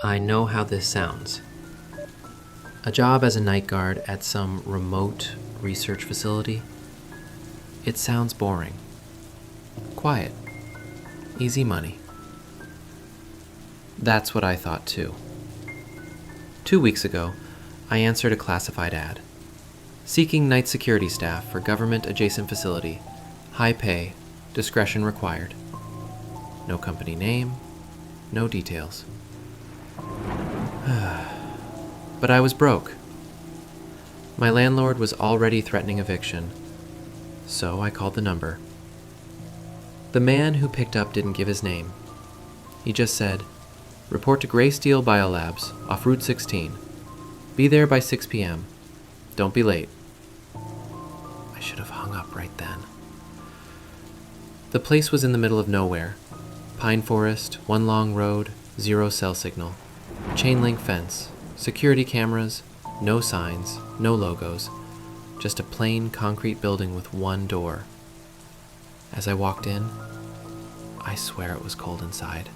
I know how this sounds. A job as a night guard at some remote research facility. It sounds boring. Quiet. Easy money. That's what I thought too. 2 weeks ago, I answered a classified ad. Seeking night security staff for government-adjacent facility. High pay, discretion required. No company name, no details. But I was broke. My landlord was already threatening eviction, so I called the number. The man who picked up didn't give his name. He just said, "Report to Gray Steel Biolabs, off Route 16. Be there by 6 p.m. Don't be late." I should have hung up right then. The place was in the middle of nowhere. Pine forest, one long road, 0 cell signal. Chain link fence, security cameras, no signs, no logos. Just a plain concrete building with one door. As I walked in, I swear it was cold inside.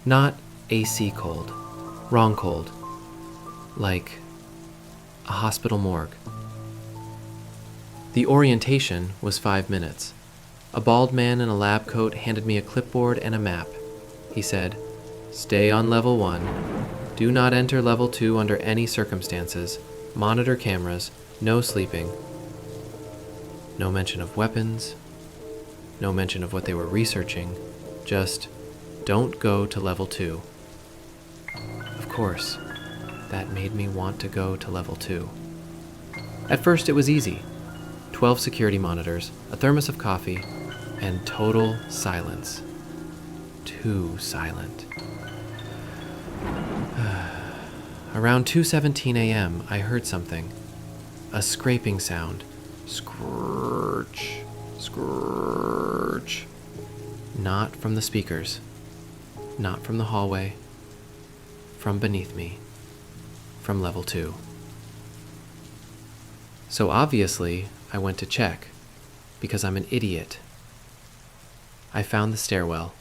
Not AC cold, wrong cold. Like a hospital morgue. The orientation was 5 minutes. A bald man in a lab coat handed me a clipboard and a map. He said, "Stay on level 1. Do not enter level 2 under any circumstances. Monitor cameras. No sleeping." No mention of weapons. No mention of what they were researching. Just, don't go to level 2. Of course, that made me want to go to level 2. At first it was easy. 12 security monitors, a thermos of coffee, and total silence. Too silent. Around 2:17 a.m., I heard something. A scraping sound. Scrurch, scrurch. Not from the speakers. Not from the hallway. From beneath me. From level 2. So obviously, I went to check, because I'm an idiot. I found the stairwell.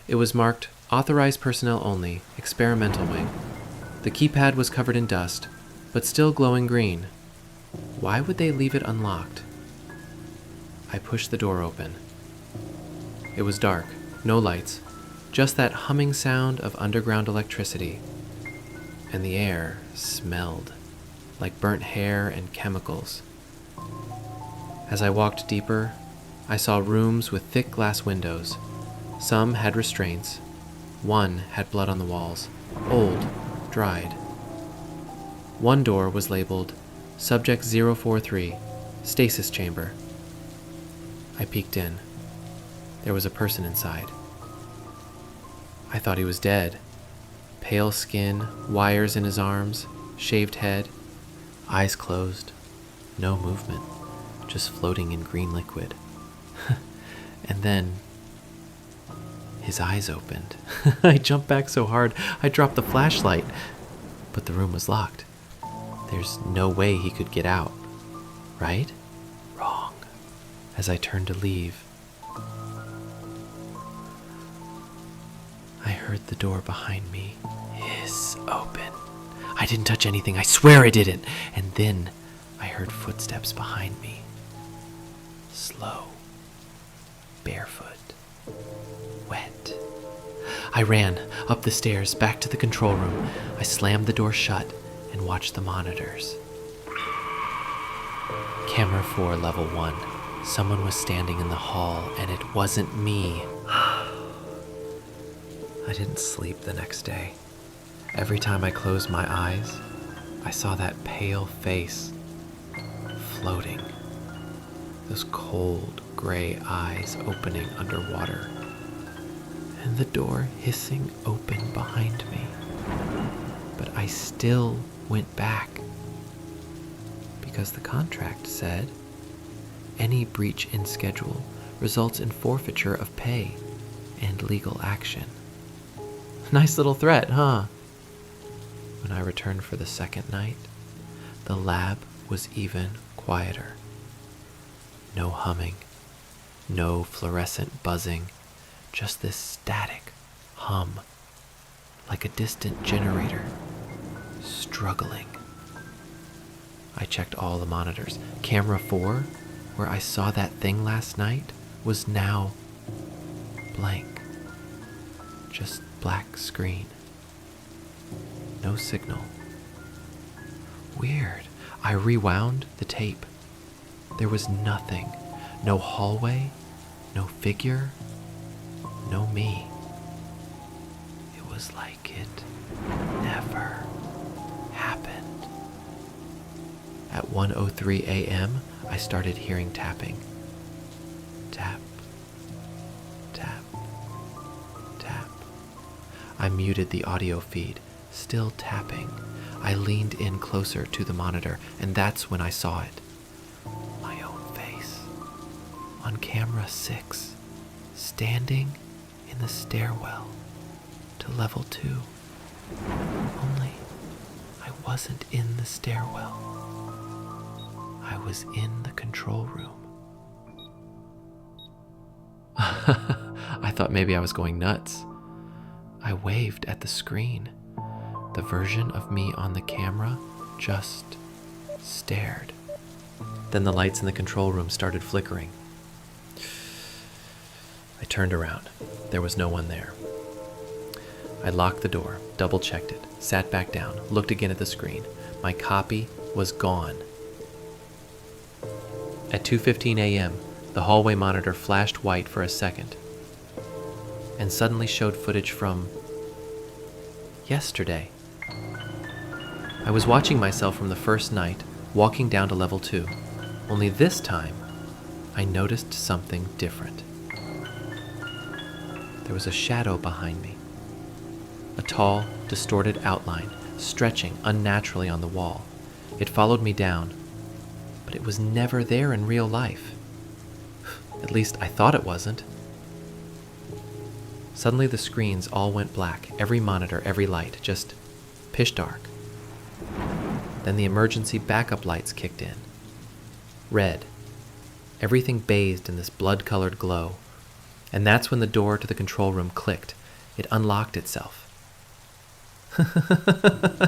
It was marked, "Authorized personnel only, experimental wing." The keypad was covered in dust, but still glowing green. Why would they leave it unlocked? I pushed the door open. It was dark, no lights, just that humming sound of underground electricity. And the air smelled like burnt hair and chemicals. As I walked deeper, I saw rooms with thick glass windows. Some had restraints. One had blood on the walls, old, dried. One door was labeled Subject 043, Stasis Chamber. I peeked in. There was a person inside. I thought he was dead. Pale skin, wires in his arms, shaved head, eyes closed, no movement, just floating in green liquid. And then his eyes opened. I jumped back so hard, I dropped the flashlight. But the room was locked. There's no way he could get out. Right? Wrong. As I turned to leave, I heard the door behind me hiss open. I didn't touch anything, I swear I didn't. And then I heard footsteps behind me. Slow. Barefoot. Wet. I ran up the stairs, back to the control room. I slammed the door shut and watched the monitors. Camera 4, level 1. Someone was standing in the hall, and it wasn't me. I didn't sleep the next day. Every time I closed my eyes, I saw that pale face floating. Those cold, gray eyes opening underwater. And the door hissing open behind me. But I still went back. Because the contract said, any breach in schedule results in forfeiture of pay and legal action. Nice little threat, huh? When I returned for the second night, the lab was even quieter. No humming, no fluorescent buzzing, just this static hum, like a distant generator, struggling. I checked all the monitors. Camera 4, where I saw that thing last night, was now blank. Just black screen. No signal. Weird. I rewound the tape. There was nothing. No hallway, no figure, no me. It was like it never happened. At 1:03 a.m., I started hearing tapping. Tap, tap, tap. I muted the audio feed, still tapping. I leaned in closer to the monitor, and that's when I saw it. My own face. On camera 6, standing in the stairwell to level 2. Only I wasn't in the stairwell. I was in the control room. I thought maybe I was going nuts. I waved at the screen. The version of me on the camera just stared. Then the lights in the control room started flickering. I turned around. There was no one there. I locked the door, double-checked it, sat back down, looked again at the screen. My copy was gone. At 2:15 a.m., the hallway monitor flashed white for a second and suddenly showed footage from yesterday. I was watching myself from the first night, walking down to level 2. Only this time, I noticed something different. There was a shadow behind me. A tall, distorted outline, stretching unnaturally on the wall. It followed me down, but it was never there in real life. At least I thought it wasn't. Suddenly the screens all went black, every monitor, every light, just pitch dark. Then the emergency backup lights kicked in. Red. Everything bathed in this blood-colored glow. And that's when the door to the control room clicked. It unlocked itself.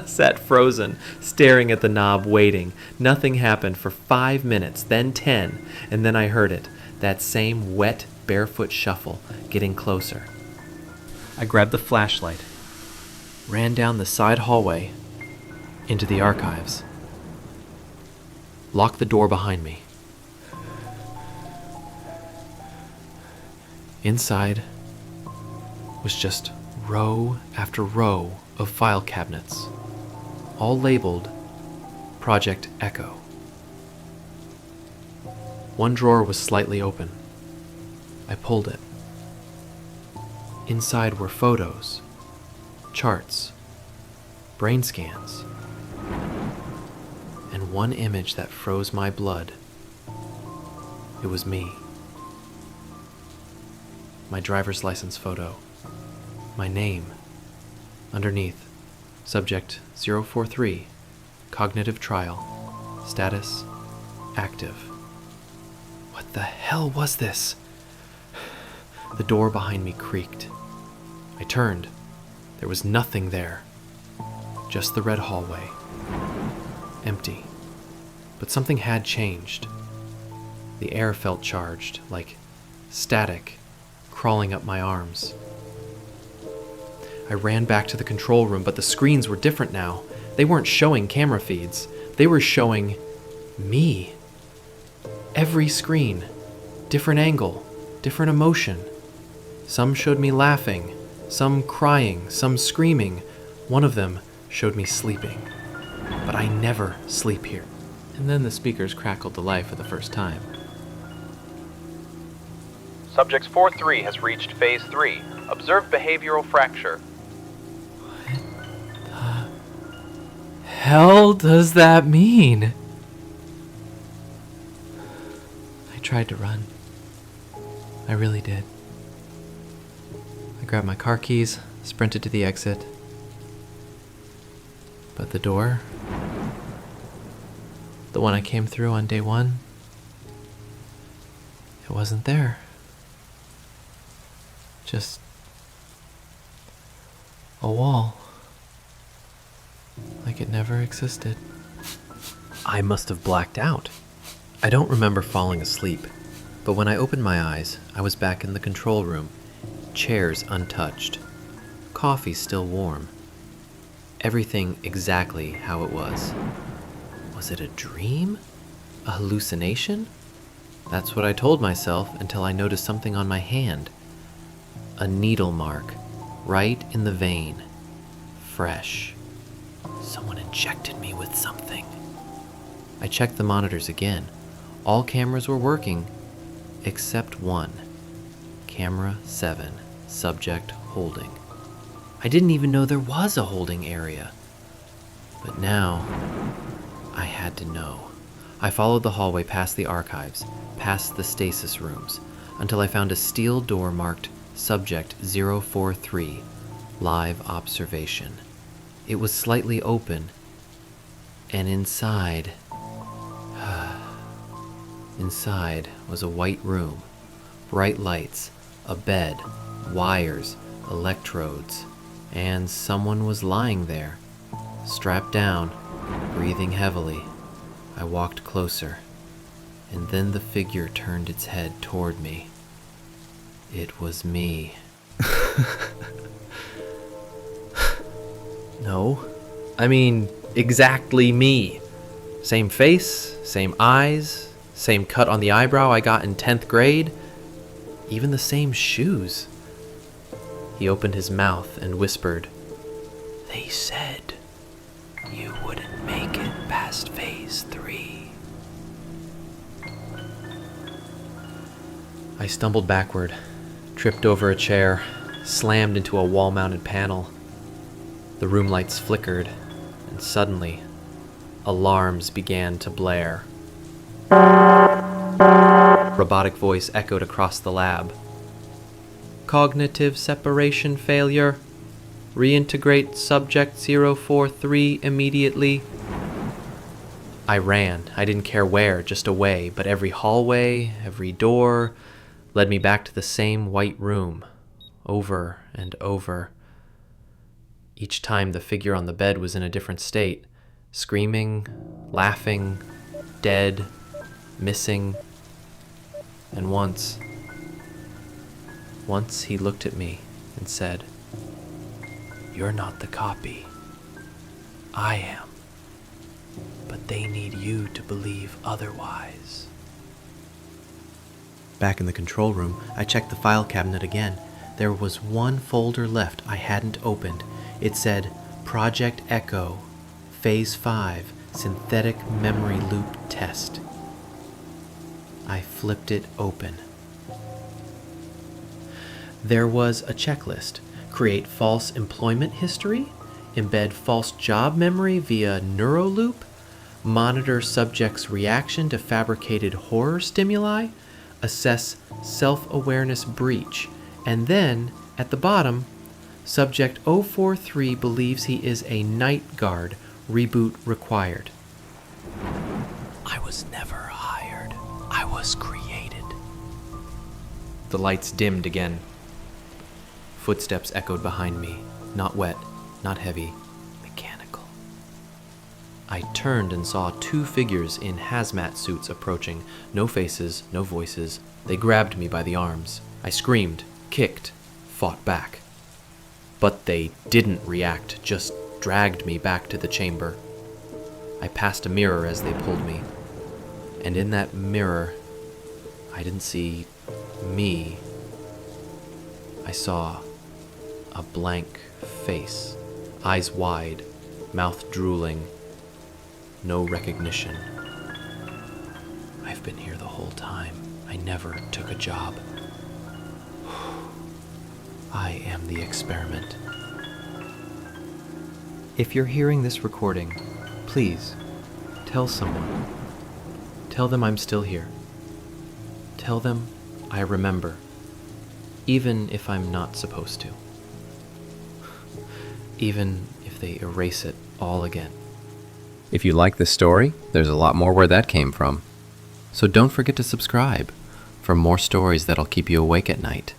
Sat frozen, staring at the knob, waiting. Nothing happened for 5 minutes, then 10, and then I heard it. That same wet, barefoot shuffle, getting closer. I grabbed the flashlight, ran down the side hallway, into the archives, locked the door behind me. Inside was just row after row of file cabinets, all labeled Project Echo. One drawer was slightly open. I pulled it. Inside were photos, charts, brain scans, and one image that froze my blood. It was me. My driver's license photo, my name, underneath, subject 043, cognitive trial, status, active. What the hell was this? The door behind me creaked. I turned. There was nothing there. Just the red hallway. Empty. But something had changed. The air felt charged, like static, crawling up my arms. I ran back to the control room, but the screens were different now. They weren't showing camera feeds. They were showing me. Every screen. Different angle. Different emotion. Some showed me laughing. Some crying. Some screaming. One of them showed me sleeping. But I never sleep here. And then the speakers crackled to life for the first time. Subjects 4-3 has reached Phase 3. Observed behavioral fracture. What the hell does that mean? I tried to run. I really did. I grabbed my car keys, sprinted to the exit. But the door, the one I came through on day 1, it wasn't there. Just A wall. Like it never existed. I must have blacked out. I don't remember falling asleep, but when I opened my eyes, I was back in the control room, chairs untouched, coffee still warm. Everything exactly how it was. Was it a dream? A hallucination? That's what I told myself until I noticed something on my hand. A needle mark, right in the vein. Fresh. Someone injected me with something. I checked the monitors again. All cameras were working, except one. Camera 7, subject holding. I didn't even know there was a holding area. But now, I had to know. I followed the hallway past the archives, past the stasis rooms, until I found a steel door marked Subject 043, Live Observation. It was slightly open, and inside was a white room, bright lights, a bed, wires, electrodes, and someone was lying there, strapped down, breathing heavily. I walked closer, and then the figure turned its head toward me. It was me. No, I mean, exactly me. Same face, same eyes, same cut on the eyebrow I got in 10th grade, even the same shoes. He opened his mouth and whispered, "They said you wouldn't make it past phase 3. I stumbled backward, tripped over a chair, slammed into a wall-mounted panel. The room lights flickered, and suddenly, alarms began to blare. Robotic voice echoed across the lab. Cognitive separation failure. Reintegrate subject 043 immediately. I ran. I didn't care where, just away, but every hallway, every door led me back to the same white room, over and over. Each time the figure on the bed was in a different state, screaming, laughing, dead, missing. And once he looked at me and said, "You're not the copy. I am. But they need you to believe otherwise." Back in the control room, I checked the file cabinet again. There was one folder left I hadn't opened. It said, Project Echo, Phase 5, Synthetic Memory Loop Test. I flipped it open. There was a checklist. Create false employment history, embed false job memory via neuroloop, monitor subject's reaction to fabricated horror stimuli, assess self-awareness breach, and then, at the bottom, Subject 043 believes he is a night guard. Reboot required. I was never hired. I was created. The lights dimmed again. Footsteps echoed behind me. Not wet, not heavy, mechanical. I turned and saw two figures in hazmat suits approaching. No faces, no voices. They grabbed me by the arms. I screamed, kicked, fought back. But they didn't react, just dragged me back to the chamber. I passed a mirror as they pulled me, and in that mirror, I didn't see me. I saw a blank face, eyes wide, mouth drooling, no recognition. I've been here the whole time. I never took a job. I am the experiment. If you're hearing this recording, please tell someone. Tell them I'm still here. Tell them I remember, even if I'm not supposed to. Even if they erase it all again. If you like this story, there's a lot more where that came from. So don't forget to subscribe for more stories that'll keep you awake at night.